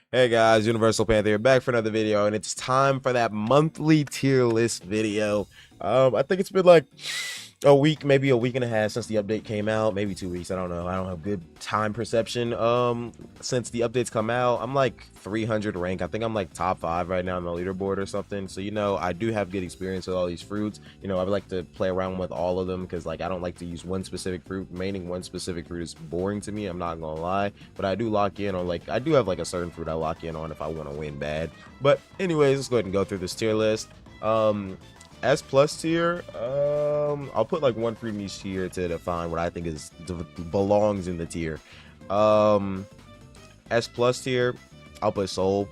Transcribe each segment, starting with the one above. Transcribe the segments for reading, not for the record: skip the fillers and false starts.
Hey guys, Universal Panther here, back for another video, and it's time for that monthly tier list video. I think it's been like a week, maybe a week and a half since the update came out, maybe 2 weeks. I don't know. I don't have good time perception. Since the updates come out, I'm like 300 rank. I think I'm like top 5 right now on the leaderboard or something. So I do have good experience with all these fruits. I would like to play around with all of them because like I don't like to use one specific fruit. Maining one specific fruit is boring to me. I'm not gonna lie, but I do lock in on I do have like a certain fruit I lock in on if I want to win bad. But anyways, let's go ahead and go through this tier list. S plus tier, I'll put like one fruit in each tier to define what I think belongs in the tier. S plus tier, I'll put Soul.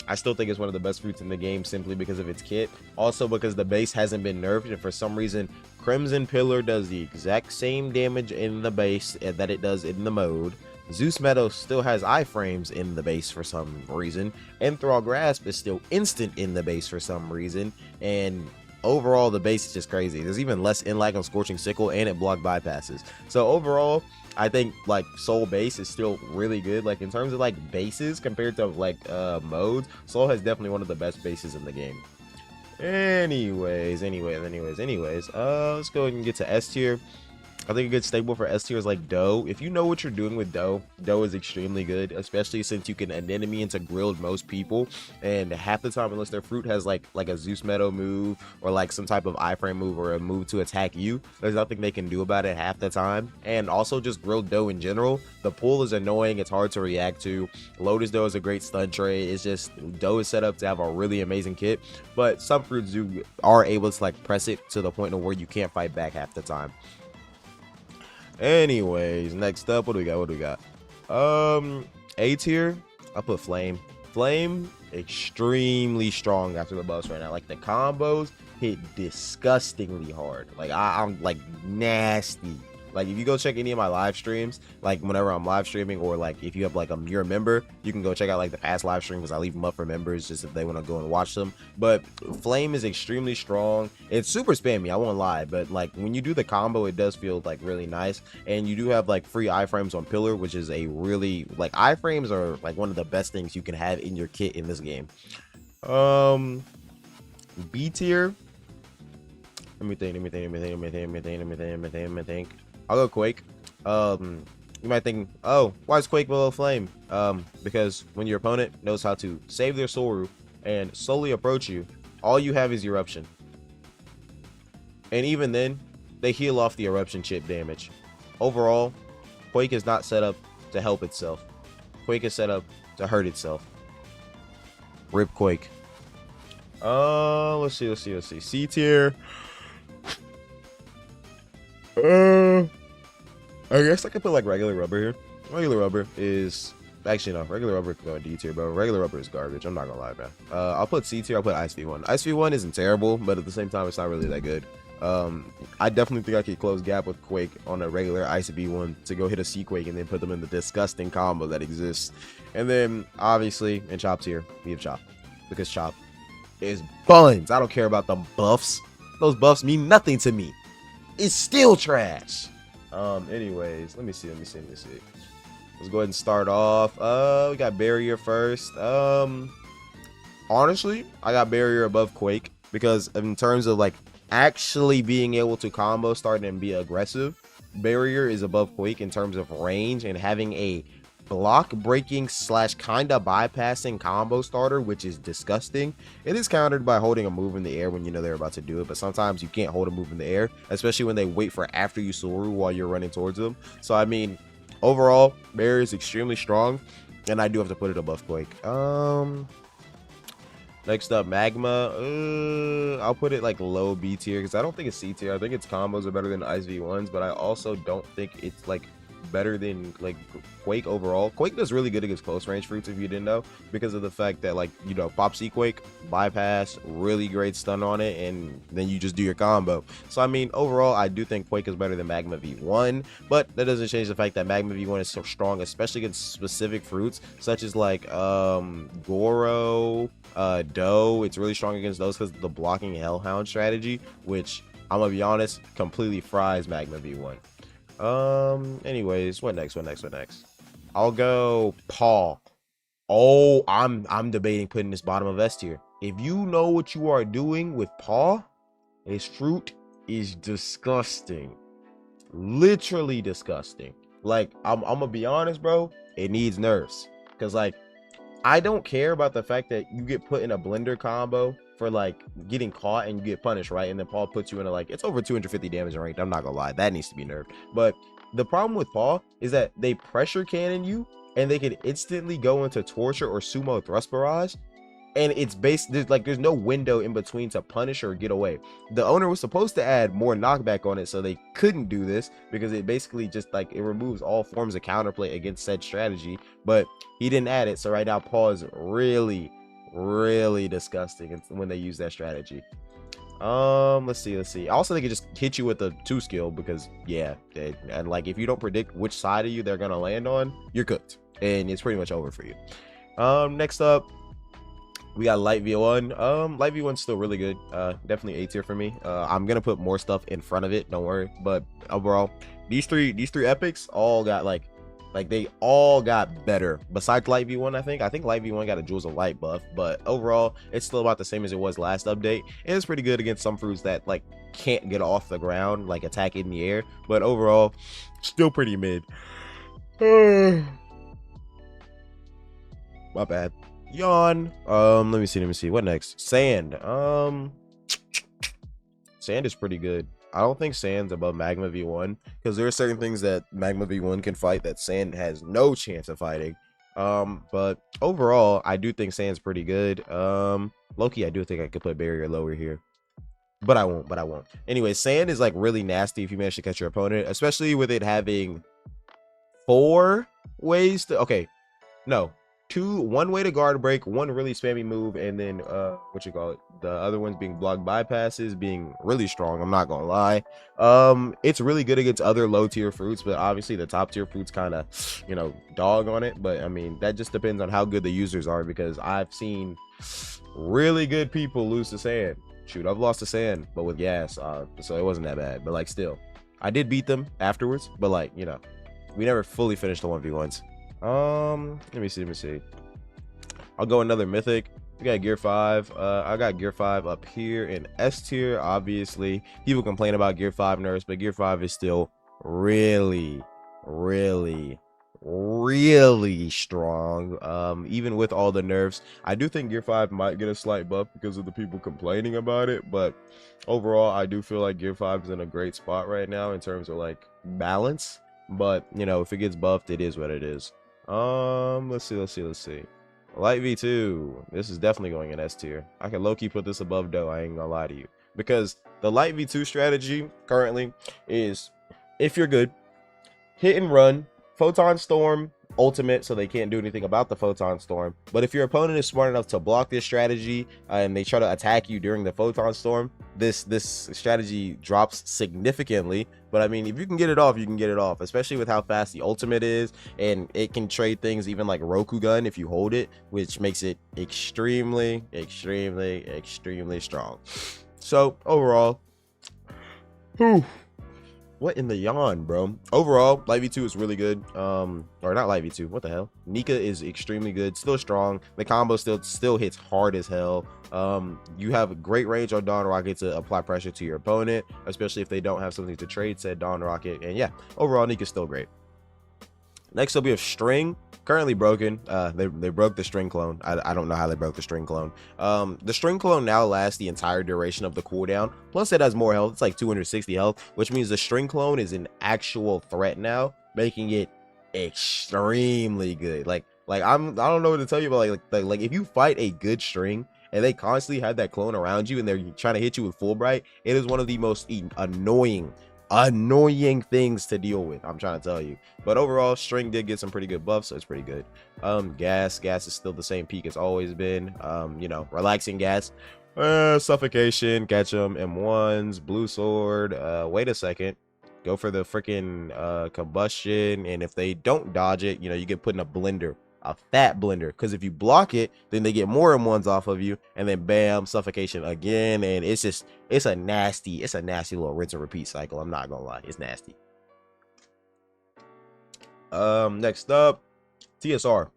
I still think it's one of the best fruits in the game simply because of its kit. Also because the base hasn't been nerfed, and for some reason Crimson Pillar does the exact same damage in the base that it does in the mode. Zeus Meadow still has iframes in the base for some reason. Enthrall Grasp is still instant in the base for some reason. And overall, the base is just crazy. There's even less in lag on Scorching Sickle, and it block bypasses. So overall, I think like Soul base is still really good. Like in terms of like bases compared to like modes, Soul has definitely one of the best bases in the game. Anyways, let's go ahead and get to S tier. I think a good staple for S tier is like Dough. If you know what you're doing with Dough, Dough is extremely good, especially since you can anemone into grilled most people. And half the time, unless their fruit has like a Zeus Meadow move or like some type of iframe move or a move to attack you, there's nothing they can do about it half the time. And also just grilled Dough in general, the pull is annoying. It's hard to react to. Lotus Dough is a great stun trade. It's just Dough is set up to have a really amazing kit, but some fruits are able to like press it to the point of where you can't fight back half the time. Anyways, next up, what do we got? A tier, I'll put Flame. Flame, extremely strong after the buffs right now. Like the combos hit disgustingly hard. Like I'm like nasty. Like if you go check any of my live streams, like whenever I'm live streaming, or like if you have like you're a member, you can go check out like the past live streams. I leave them up for members just if they want to go and watch them. But Flame is extremely strong. It's super spammy, I won't lie, but like when you do the combo, it does feel like really nice. And you do have like free iframes on Pillar, which is a really like iframes are like one of the best things you can have in your kit in this game. B tier. Let me think. I'll go Quake. You might think, oh, why is Quake below Flame? Because when your opponent knows how to save their Soru and slowly approach you, all you have is Eruption. And even then, they heal off the Eruption chip damage. Overall, Quake is not set up to help itself. Quake is set up to hurt itself. Rip Quake. Let's see. C tier. I guess I could put like regular rubber here. Regular rubber is actually no. Regular rubber can go in D tier, but regular rubber is garbage. I'm not gonna lie, man. I'll put C tier. I'll put Ice V1. Ice V1 isn't terrible, but at the same time, it's not really that good. I definitely think I could close gap with Quake on a regular Ice V1 to go hit a C Quake and then put them in the disgusting combo that exists. And then obviously in Chop tier, we have Chop, because Chop is buns. I don't care about the buffs. Those buffs mean nothing to me. It's still trash. Anyways, let me see. Let's go ahead and start off. We got Barrier first. Honestly, I got Barrier above Quake because in terms of like actually being able to combo start and be aggressive, Barrier is above Quake in terms of range and having a block breaking / kinda bypassing combo starter, which is disgusting. It is countered by holding a move in the air when you know they're about to do it, but sometimes you can't hold a move in the air, especially when they wait for after you Soru while you're running towards them. So I mean, overall, Barrier is extremely strong, and I do have to put it above Quake. Next up, Magma. I'll put it like low B tier because I don't think it's C tier. I think its combos are better than Ice V1s, but I also don't think it's like better than like Quake overall. Quake does really good against close range fruits, if you didn't know, because of the fact that like Pop C Quake, bypass, really great stun on it, and then you just do your combo. So I mean, overall, I do think Quake is better than Magma V1, but that doesn't change the fact that Magma V1 is so strong, especially against specific fruits such as like Goro, Dough. It's really strong against those because of the blocking Hellhound strategy, which I'm gonna be honest, completely fries Magma V1. Anyways, what next? I'll go Paul. Oh, I'm debating putting this bottom of S tier. If you know what you are doing with paw, his fruit is disgusting. Literally disgusting. Like, I'm gonna be honest, bro. It needs nerfs. Cause like, I don't care about the fact that you get put in a blender combo for like getting caught and you get punished, right? And then Paul puts you in a like, it's over 250 damage in ranked. I'm not gonna lie, that needs to be nerfed. But the problem with Paul is that they pressure cannon you and they can instantly go into torture or sumo thrust barrage, and it's based there's no window in between to punish or get away. The owner was supposed to add more knockback on it so they couldn't do this, because it basically just like it removes all forms of counterplay against said strategy, but he didn't add it. So right now Paul is really disgusting when they use that strategy. Let's see. Also, they could just hit you with a 2 skill, because yeah, and like if you don't predict which side of you they're gonna land on, you're cooked and it's pretty much over for you. Next up, we got light V1. Light V1's still really good. Definitely A tier for me. I'm gonna put more stuff in front of it, don't worry. But overall, these three epics all got like they all got better. Besides light V1, I think light V1 got a Jewels of Light buff, but overall, it's still about the same as it was last update. And it's pretty good against some fruits that like can't get off the ground, like attack in the air. But overall, still pretty mid. My bad. Yawn. Let me see. What next? Sand. Sand is pretty good. I don't think Sand's above Magma V1, because there are certain things that Magma V1 can fight that Sand has no chance of fighting. But overall, I do think Sand's pretty good. Loki, I do think I could put barrier lower here, but I won't. Anyway, Sand is like really nasty if you manage to catch your opponent, especially with it having 4 ways to, okay, no, 1 way to guard break, 1 really spammy move, and then what you call it, the other ones being block bypasses, being really strong. I'm not gonna lie. It's really good against other low tier fruits, but obviously the top tier fruits kind of, you know, dog on it. But I mean, that just depends on how good the users are, because I've seen really good people lose to Sand. Shoot, I've lost to Sand, but with gas, so it wasn't that bad. But like, still, I did beat them afterwards, but like, you know, we never fully finished the 1v1s. Let me see. I'll go another mythic. We got Gear 5. I got Gear 5 up here in S tier. Obviously, people complain about Gear 5 nerfs, but Gear 5 is still really strong. Even with all the nerfs, I do think Gear 5 might get a slight buff because of the people complaining about it, but overall, I do feel like Gear 5 is in a great spot right now in terms of like balance. But you know, if it gets buffed, it is what it is. Let's see. Light V2. This is definitely going in S tier. I can low-key put this above Doe, I ain't gonna lie to you. Because the Light V2 strategy currently is, if you're good, hit and run, Photon Storm, ultimate, so they can't do anything about the Photon Storm. But if your opponent is smart enough to block this strategy and they try to attack you during the Photon Storm, this strategy drops significantly. But I mean, if you can get it off, you can get it off, especially with how fast the ultimate is, and it can trade things even like Roku gun if you hold it, which makes it extremely strong. So overall, what in the yawn, bro? Overall, Light V2 is really good. Or not Light V2, what the hell? Nika is extremely good, still strong. The combo still hits hard as hell. You have a great range on Dawn Rocket to apply pressure to your opponent, especially if they don't have something to trade said Dawn Rocket. And yeah, overall, Nika's still great. Next up, we have String. Currently broken. They broke the String clone. I don't know how they broke the String clone. The String clone now lasts the entire duration of the cooldown. Plus, it has more health. It's like 260 health, which means the String clone is an actual threat now, making it extremely good. Like I don't know what to tell you about. Like if you fight a good String and they constantly have that clone around you and they're trying to hit you with Fulbright, it is one of the most annoying things to deal with, I'm trying to tell you. But overall, String did get some pretty good buffs, so it's pretty good. Gas is still the same peak it's always been. You know, relaxing gas, suffocation, catch them, M1s, blue sword. Wait a second, go for the freaking combustion, and if they don't dodge it, you know, you get put in a blender, a fat blender, because if you block it, then they get more M1s off of you, and then bam, suffocation again. And it's a nasty little rinse and repeat cycle. I'm not gonna lie, it's nasty. Next up, TSR.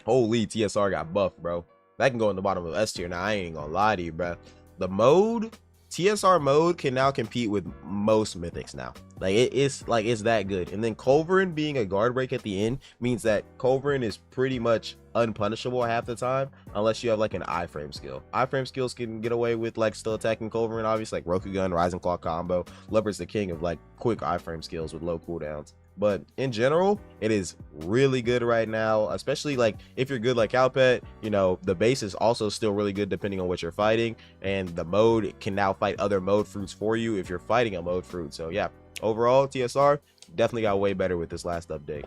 Holy, TSR got buffed, bro. That can go in the bottom of S tier. Now I ain't gonna lie to you, bro. The mode, TSR mode, can now compete with most mythics now. Like it's that good. And then Culverin being a guard break at the end means that Culverin is pretty much unpunishable half the time, unless you have like an iframe skill. Iframe skills can get away with like still attacking Culverin, obviously, like Rokugun, Rising Claw combo. Leopard's the king of like quick iframe skills with low cooldowns. But in general, it is really good right now, especially like if you're good like Alpet, you know, the base is also still really good depending on what you're fighting, and the mode can now fight other mode fruits for you if you're fighting a mode fruit. So yeah, overall TSR definitely got way better with this last update.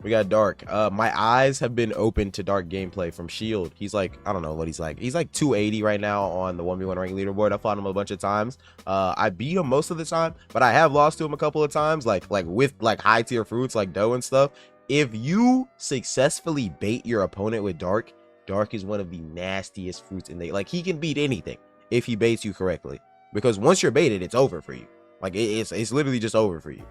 We got Dark. My eyes have been open to Dark gameplay from Shield. He's like, I don't know what he's like. He's like 280 right now on the 1v1 rank leaderboard. I fought him a bunch of times. I beat him most of the time, but I have lost to him a couple of times, like with like high tier fruits like dough and stuff. If you successfully bait your opponent with Dark, Dark is one of the nastiest fruits in the, like, he can beat anything if he baits you correctly, because once you're baited, it's over for you. Like it's literally just over for you.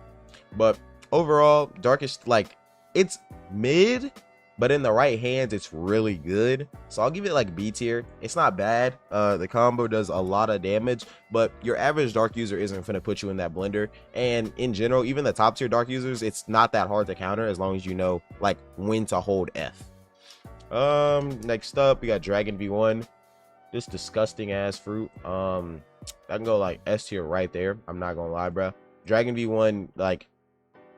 But overall, Dark is like, it's mid, but in the right hands it's really good. So I'll give it like B tier. It's not bad. The combo does a lot of damage, but your average Dark user isn't gonna put you in that blender. And in general, even the top tier Dark users, it's not that hard to counter as long as you know like when to hold F. Next up we got Dragon V1. This disgusting ass fruit. I can go like S tier right there. I'm not gonna lie, bro. Dragon V1, like,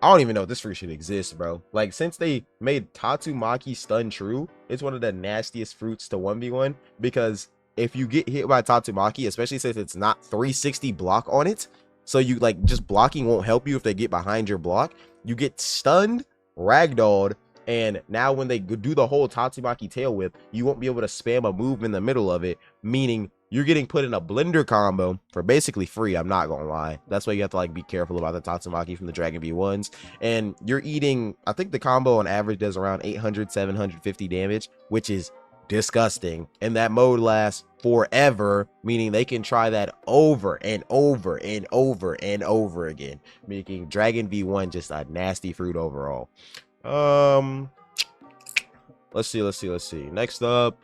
I don't even know if this fruit should exist, bro. Like, since they made Tatsumaki stun true, it's one of the nastiest fruits to 1v1, because if you get hit by Tatsumaki, especially since it's not 360 block on it, so you like just blocking won't help you if they get behind your block, you get stunned, ragdolled, and now when they do the whole Tatsumaki tail whip, you won't be able to spam a move in the middle of it, meaning you're getting put in a blender combo for basically free. I'm not gonna lie. That's why you have to like be careful about the Tatsumaki from the Dragon V1s. And you're eating, I think the combo on average does around 800 750 damage, which is disgusting. And that mode lasts forever, meaning they can try that over and over and over and over again, making Dragon V1 just a nasty fruit overall. Let's see. Next up,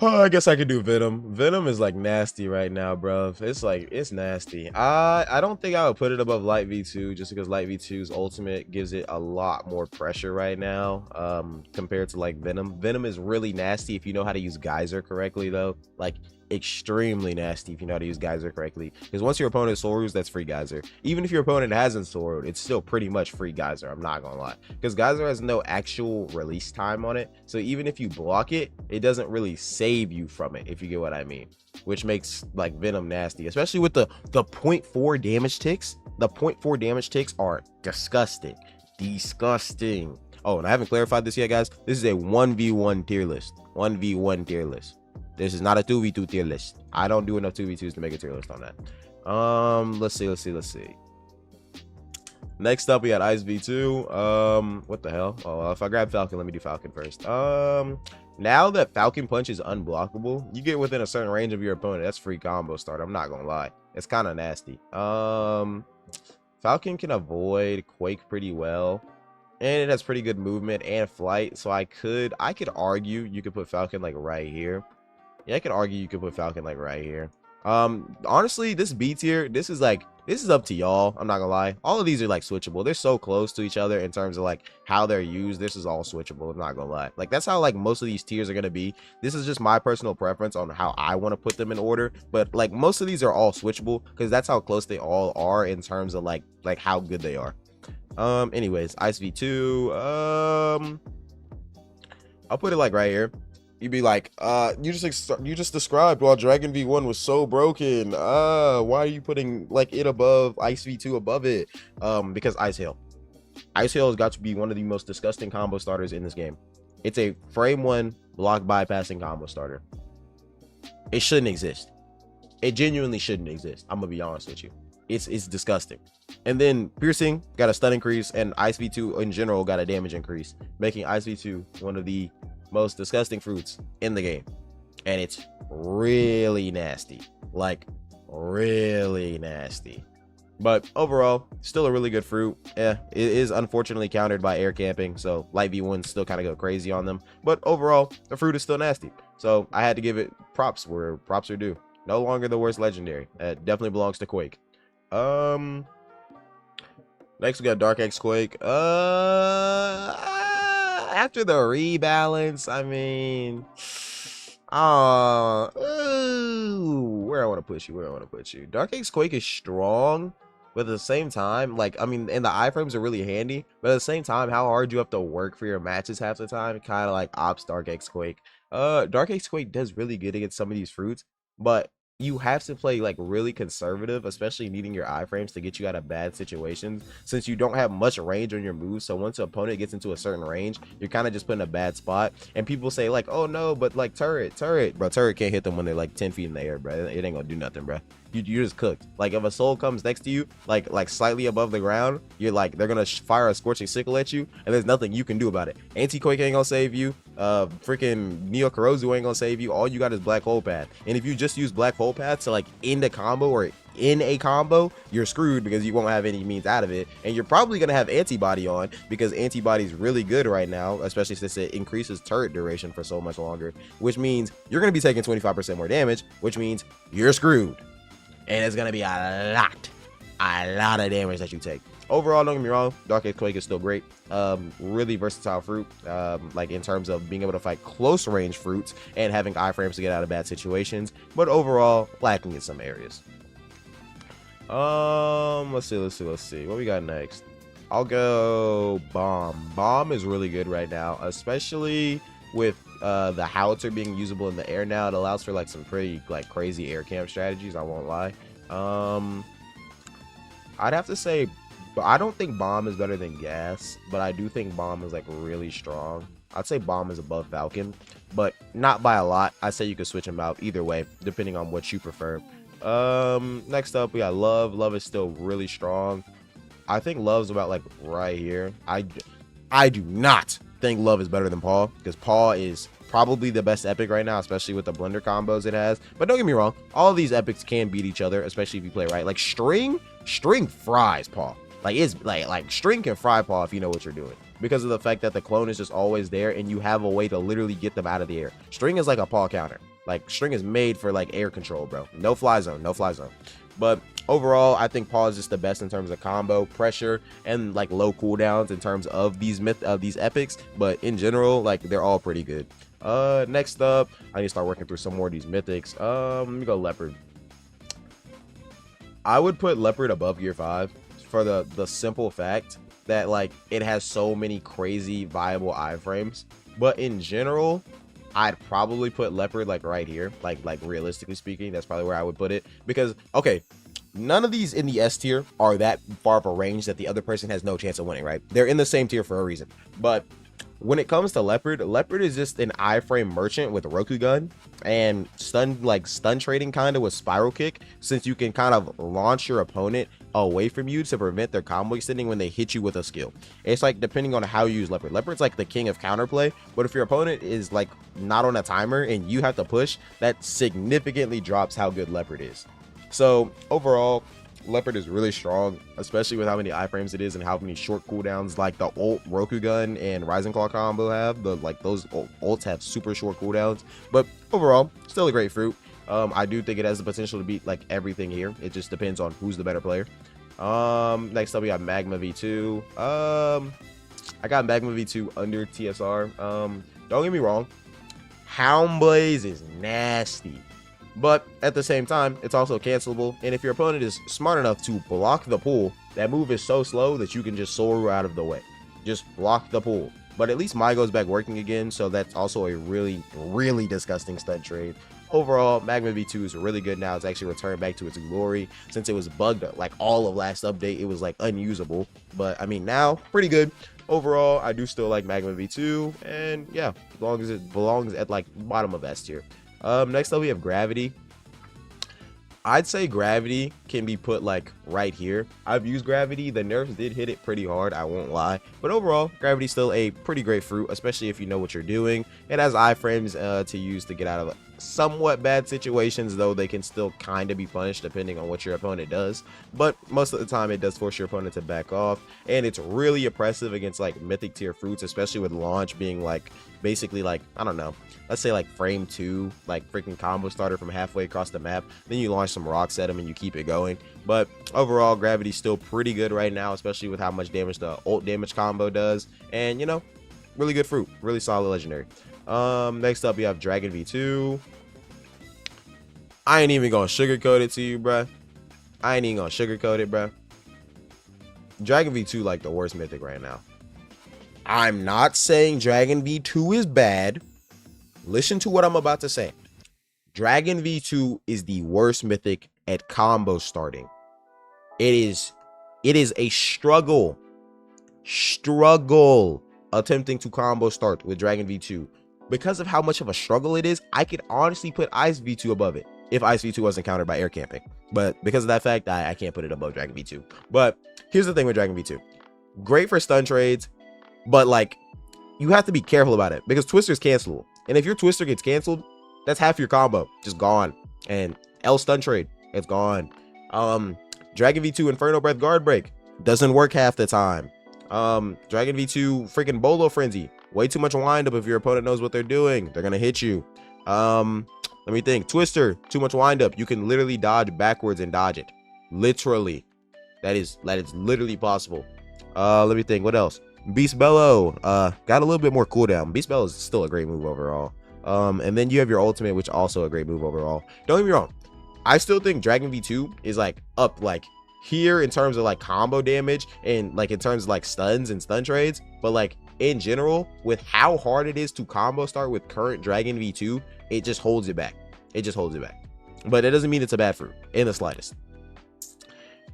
oh, I guess I could do Venom. Venom is like nasty right now, bro. It's like, it's nasty. I don't think I would put it above Light V2, just because Light V2's ultimate gives it a lot more pressure right now, compared to like Venom. Venom is really nasty if you know how to use Geyser correctly, though. Like, extremely nasty if you know how to use Geyser correctly, because once your opponent soul roos, that's free Geyser. Even if your opponent hasn't soul root, it's still pretty much free Geyser. I'm not gonna lie, because Geyser has no actual release time on it, so even if you block it, it doesn't really save you from it, if you get what I mean, which makes like Venom nasty, especially with the 0.4 damage ticks. The 0.4 damage ticks are disgusting. Oh, and I haven't clarified this yet, guys. This is a 1v1 tier list. 1v1 tier list. This is not a 2v2 tier list. I don't do enough 2v2s to make a tier list on that. Let's see. Next up, we got Ice V2. What the hell? Oh, if I grab Falcon, let me do Falcon first. Now that Falcon Punch is unblockable, you get within a certain range of your opponent. That's free combo starter. I'm not gonna lie. It's kind of nasty. Falcon can avoid Quake pretty well, and it has pretty good movement and flight. So I could argue you could put Falcon like right here. Yeah, I could argue you could put Falcon like right here. Honestly, this B tier, this is up to y'all. I'm not gonna lie. All of these are like switchable. They're so close to each other in terms of like how they're used. This is all switchable. I'm not gonna lie. Like, that's how like most of these tiers are gonna be. This is just my personal preference on how I want to put them in order. But like most of these are all switchable, because that's how close they all are in terms of like how good they are. Anyways, Ice V2. I'll put it like right here. You'd be like, you just described while Dragon V1 was so broken. Why are you putting like it above Ice V2 above it? Because Ice Hail. Ice Hail has got to be one of the most disgusting combo starters in this game. It's a frame 1 block bypassing combo starter. It shouldn't exist. It genuinely shouldn't exist. I'm gonna be honest with you. It's disgusting. And then Piercing got a stun increase, and Ice V2 in general got a damage increase, making Ice V2 one of the most disgusting fruits in the game. And it's really nasty, like really nasty. But overall, still a really good fruit. Yeah, it is unfortunately countered by air camping, so light V1s still kind of go crazy on them. But overall, the fruit is still nasty. So I had to give it props where props are due. No longer the worst legendary. It definitely belongs to Quake. Next we got Dark X Quake. After the rebalance, I mean, where I want to push you, Dark X Quake is strong, but at the same time, like, I mean, and the iframes are really handy, but at the same time, how hard you have to work for your matches half the time, kind of like ops Dark X Quake. Dark X Quake does really good against some of these fruits, but you have to play like really conservative, especially needing your iframes to get you out of bad situations, since you don't have much range on your moves. So once an opponent gets into a certain range, you're kind of just put in a bad spot. And people say like, oh no, but like turret, bro, turret can't hit them when they're like 10 feet in the air, bro. It ain't gonna do nothing, bro. You're just cooked. Like if a soul comes next to you, like slightly above the ground, you're like, they're gonna fire a scorching sickle at you, and there's nothing you can do about it. Anti-Quake ain't gonna save you. Freaking Neo Kurozu ain't gonna save you. All you got is Black Hole Path, and if you just use Black Hole Path to like end a combo or in a combo, you're screwed because you won't have any means out of it, and you're probably gonna have antibody on because antibody is really good right now, especially since it increases turret duration for so much longer, which means you're gonna be taking 25% more damage, which means you're screwed. And it's gonna be a lot of damage that you take. Overall, don't get me wrong, Dark X Quake is still great. Really versatile fruit, like in terms of being able to fight close range fruits and having iframes to get out of bad situations, but overall lacking in some areas. Let's see what we got next. I'll go Bomb. Bomb is really good right now, especially with the howitzer being usable in the air now. It allows for like some pretty like crazy air camp strategies, I won't lie. I'd have to say, but I don't think Bomb is better than Gas, but I do think Bomb is like really strong. I'd say Bomb is above Falcon, but not by a lot. I'd say you could switch them out either way depending on what you prefer. Next up we got Love. Love is still really strong. I think Love's about like right here. I do not think Love is better than Paw, because Paw is probably the best epic right now, especially with the blender combos it has. But don't get me wrong, all of these epics can beat each other, especially if you play right. Like String fries Paw. Like it's like String can fry Paw if you know what you're doing, because of the fact that the clone is just always there and you have a way to literally get them out of the air. String is like a Paw counter. Like String is made for like air control, bro. No fly zone. But overall, I think Paw is just the best in terms of combo, pressure, and like low cooldowns in terms of these epics. But in general, like they're all pretty good. Next up, I need to start working through some more of these mythics. Let me go Leopard. I would put Leopard above Gear 5 for the simple fact that like it has so many crazy viable iframes. But in general, I'd probably put Leopard like right here, like realistically speaking, that's probably where I would put it, because okay, none of these in the S tier are that far of a range that the other person has no chance of winning, right? They're in the same tier for a reason. But when it comes to Leopard is just an iframe merchant with Rokugun and stun trading kind of with Spiral Kick, since you can kind of launch your opponent away from you to prevent their combo extending when they hit you with a skill. It's like depending on how you use Leopard. Leopard's like the king of counterplay, but if your opponent is like not on a timer and you have to push, that significantly drops how good Leopard is. So overall, Leopard is really strong, especially with how many iframes it is and how many short cooldowns like the ult Rokugun and Rising Claw combo have. Those ults have super short cooldowns, but overall, still a great fruit. I do think it has the potential to beat like everything here. It just depends on who's the better player. Next up we got Magma V2. I got Magma V2 under TSR. Don't get me wrong, Hound Blaze is nasty, but at the same time, it's also cancelable. And if your opponent is smart enough to block the pull, that move is so slow that you can just Soru out of the way. Just block the pull. But at least Mai goes back working again, so that's also a really, really disgusting stun trade. Overall, Magma V2 is really good now. It's actually returned back to its glory. Since it was bugged like all of last update, it was like unusable. But I mean, now, pretty good. Overall, I do still like Magma V2. And yeah, as long as it belongs at like bottom of S tier. Next up we have Gravity. I'd say gravity can be put like right here. I've used gravity. The nerfs did hit it pretty hard, I won't lie. But overall, gravity's still a pretty great fruit, especially if you know what you're doing. It has iframes to use to get out of somewhat bad situations, though they can still kind of be punished depending on what your opponent does. But most of the time, it does force your opponent to back off. And it's really oppressive against like mythic tier fruits, especially with launch being like basically like, I don't know, let's say like frame 2, like freaking combo starter from halfway across the map. Then you launch some rocks at them and you keep it going. But overall, gravity's still pretty good right now, especially with how much damage the ult damage combo does. And you know, really good fruit, really solid legendary. Next up, you have Dragon V2. I ain't even gonna sugarcoat it to you, bruh. I ain't even gonna sugarcoat it, bruh. Dragon V2 like the worst mythic right now. I'm not saying Dragon V2 is bad. Listen to what I'm about to say. Dragon V2 is the worst mythic at combo starting. It is a struggle attempting to combo start with Dragon V2. Because of how much of a struggle it is, I could honestly put Ice V2 above it if Ice V2 wasn't countered by air camping. But because of that fact, I can't put it above Dragon V2. But here's the thing with Dragon V2. Great for stun trades, but like you have to be careful about it because Twister's cancelable. And if your Twister gets canceled, that's half your combo just gone. And L stun trade, it's gone. Dragon V2 Inferno Breath Guard Break doesn't work half the time. Dragon V2 freaking Bolo Frenzy. Way too much wind up if your opponent knows what they're doing. They're gonna hit you. Let me think. Twister, too much wind up. You can literally dodge backwards and dodge it. Literally. That is literally possible. Let me think. What else? Beast Bellow. Got a little bit more cooldown. Beast Bellow is still a great move overall. And then you have your ultimate, which also a great move overall. Don't get me wrong. I still think Dragon V2 is like up like here in terms of like combo damage and like in terms of like stuns and stun trades, but like in general, with how hard it is to combo start with current Dragon V2, it just holds it back. It just holds it back. But it doesn't mean it's a bad fruit in the slightest.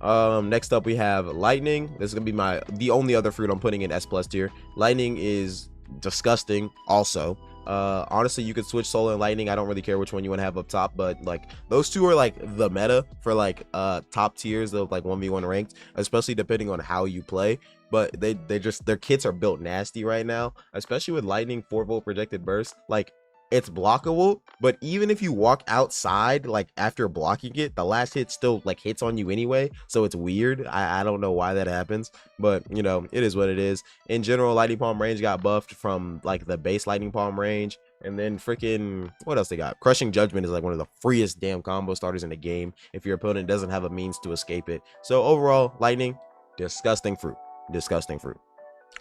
Next up we have Lightning. This is gonna be the only other fruit I'm putting in S+ tier. Lightning is disgusting also. Honestly, you could switch Solar and Lightning. I don't really care which one you want to have up top, but like those two are like the meta for like top tiers of like 1v1 ranked, especially depending on how you play. But their kits are built nasty right now, especially with Lightning 4-volt projected burst. Like it's blockable, but even if you walk outside like after blocking it, the last hit still like hits on you anyway, so it's weird. I don't know why that happens, but you know, it is what it is. In general, Lightning Palm range got buffed from like the base Lightning Palm range, and then freaking what else they got? Crushing Judgment is like one of the freest damn combo starters in the game if your opponent doesn't have a means to escape it. So overall, Lightning, disgusting fruit.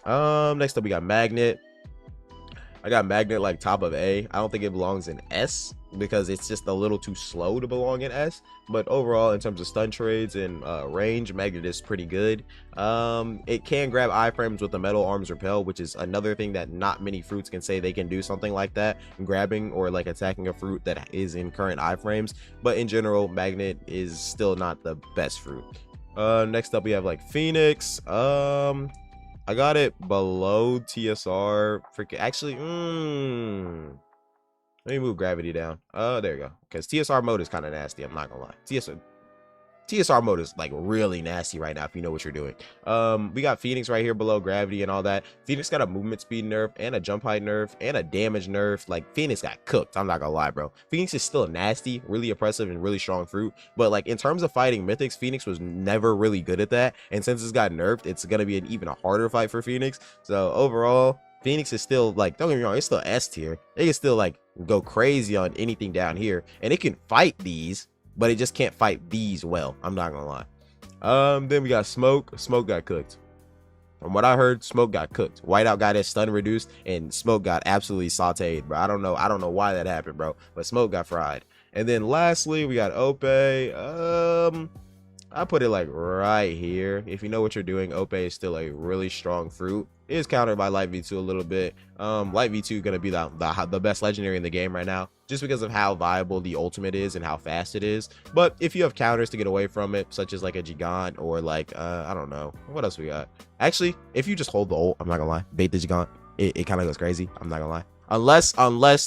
Next up we got Magnet. I got Magnet like top of A. I don't think it belongs in S because it's just a little too slow to belong in S. But overall, in terms of stun trades and range, Magnet is pretty good. It can grab iframes with the Metal Arms Repel, which is another thing that not many fruits can say they can do something like that, grabbing or like attacking a fruit that is in current iframes. But in general, Magnet is still not the best fruit. Next up we have like Phoenix. I got it below TSR. Freaking actually, let me move gravity down. There you go. Because TSR mode is kind of nasty. I'm not gonna lie. TSR mode is like really nasty right now if you know what you're doing. We got Phoenix right here below gravity and all that. Phoenix got a movement speed nerf and a jump height nerf and a damage nerf. Like Phoenix got cooked. I'm not gonna lie, bro. Phoenix is still nasty, really oppressive and really strong fruit. But like in terms of fighting mythics, Phoenix was never really good at that. And since it's got nerfed, it's gonna be an even harder fight for Phoenix. So overall, Phoenix is still like, don't get me wrong, it's still S tier. It can still like go crazy on anything down here, and it can fight these, but it just can't fight these well. I'm not gonna lie. Then we got Smoke. Smoke got cooked. From what I heard, Smoke got cooked. Whiteout got his stun reduced, and Smoke got absolutely sauteed, bro. I don't know why that happened, bro. But Smoke got fried. And then lastly, we got Ope. I put it like right here. If you know what you're doing, Ope is still a really strong fruit. It is countered by Light V2 a little bit. Light V2 gonna be the best legendary in the game right now, just because of how viable the ultimate is and how fast it is. But if you have counters to get away from it, such as like a Gigant or like I don't know what else we got. Actually, if you just hold the ult, I'm not gonna lie, bait the Gigant. it kind of goes crazy. I'm not gonna lie. Unless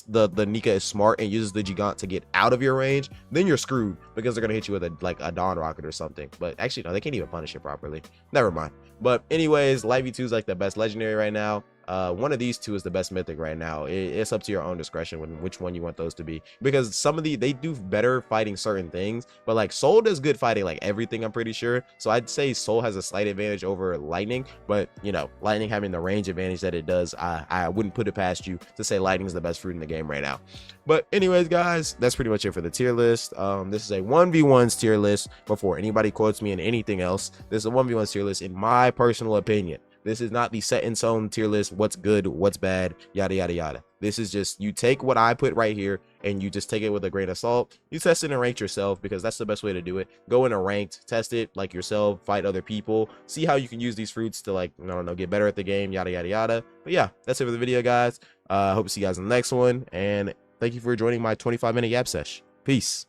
the Nika is smart and uses the Gigant to get out of your range, then you're screwed because they're gonna hit you with a Dawn Rocket or something. But actually, no, they can't even punish it properly. Never mind. But anyways, Live V2 is like the best legendary right now. One of these two is the best mythic right now. It's up to your own discretion which one you want those to be, because some of they do better fighting certain things, but like Soul does good fighting like everything, I'm pretty sure. So I'd say Soul has a slight advantage over Lightning, but you know, Lightning having the range advantage that it does, I wouldn't put it past you to say Lightning is the best fruit in the game right now. But anyways, guys, that's pretty much it for the tier list. This is a 1v1's tier list before anybody quotes me in anything else. This is a 1v1's tier list in my personal opinion. This is not the set in stone tier list, what's good, what's bad, yada, yada, yada. This is just, you take what I put right here and you just take it with a grain of salt. You test it and rank yourself, because that's the best way to do it. Go in a ranked, test it like yourself, fight other people, see how you can use these fruits to, like, I don't know, get better at the game, yada, yada, yada. But yeah, that's it for the video, guys. Hope to see you guys in the next one. And thank you for joining my 25-minute yap sesh. Peace.